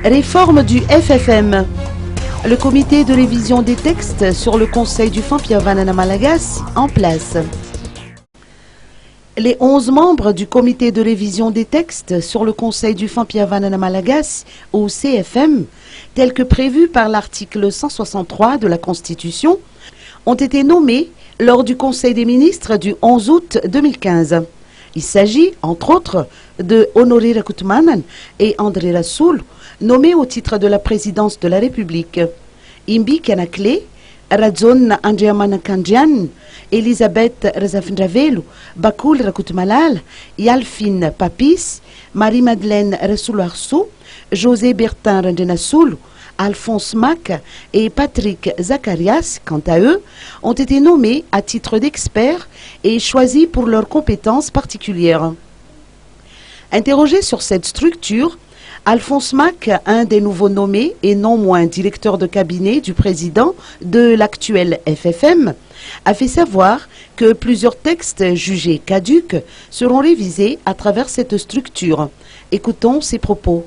Réforme du FFM. Le comité de révision des textes sur le conseil du Fampiavanana Malagasy en place. Les 11 membres du comité de révision des textes sur le conseil du Fampiavanana Malagasy, ou CFM, tel que prévu par l'article 163 de la Constitution, ont été nommés lors du Conseil des ministres du 11 août 2015. Il s'agit, entre autres, de Honoré Rakutmanan et André Rassoul, nommés au titre de la présidence de la République. Imbi Kanakle, Radzon Andriamana Kandian, Elisabeth Razafndravelu, Bakul Rakutmalal, Yalfine Papis, Marie-Madeleine Rassoul-Arsou, José Bertin Randenassoul, Alphonse Mac et Patrick Zacharias, quant à eux, ont été nommés à titre d'experts et choisis pour leurs compétences particulières. Interrogé sur cette structure, Alphonse Mac, un des nouveaux nommés et non moins directeur de cabinet du président de l'actuel FFM, a fait savoir que plusieurs textes jugés caducs seront révisés à travers cette structure. Écoutons ses propos.